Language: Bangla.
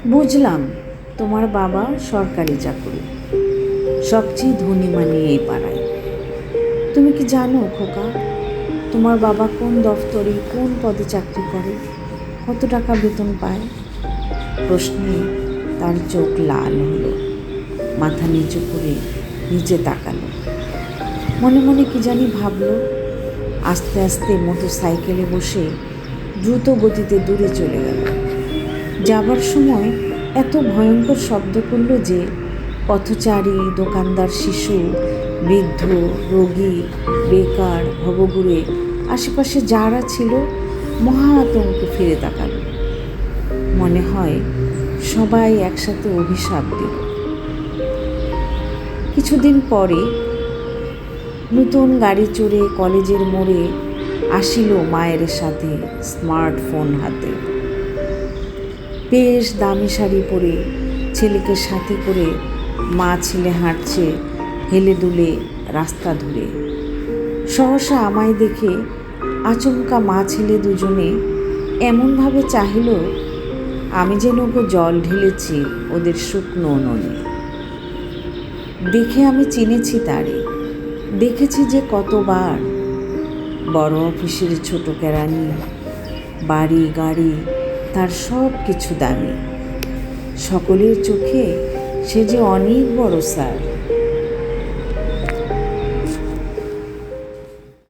বুঝলাম তোমার বাবা সরকারি চাকরি, সবচেয়ে ধনী মানে এই পাড়ায়। তুমি কি জানো খোকা, তোমার বাবা কোন দফতরে কোন পদে চাকরি করে, কত টাকা বেতন পায়? প্রশ্নে তার চোখ লাল হলো, মাথা নিচু করে নিচে তাকালো, মনে মনে কি জানি ভাবলো। আস্তে আস্তে মোটর সাইকেলে বসে দ্রুত গতিতে দূরে চলে গেল। যাবার সময় এত ভয়ঙ্কর শব্দ করল যে পথচারী, দোকানদার, শিশু, বৃদ্ধ, রোগী, বেকার, ভবঘুরে আশেপাশে যারা ছিল মহা আতঙ্কে ফিরে তাকাল। মনে হয় সবাই একসাথে অভিশাপ দিল। কিছুদিন পরে নতুন গাড়ি চড়ে কলেজের মোড়ে আসিল মায়ের সাথে, স্মার্টফোন হাতে। বেশ দামি শাড়ি পরে ছেলেকে সাথে করে মা ছেলে হাঁটছে হেলে দুলে রাস্তা ধরে। সহসা আমায় দেখে আচমকা মা ছেলে দুজনে এমনভাবে চাহিল, আমি যেন ওকে জল ঢেলেছি ওদের শুকনো উনুনে। দেখে আমি চিনেছি তারে, দেখেছি যে কতবার। বড় অফিসের ছোট কেরানি, বাড়ি গাড়ি তার সব কিছু দামি। সকলের চোখে সে যে অনেক বড় স্যার।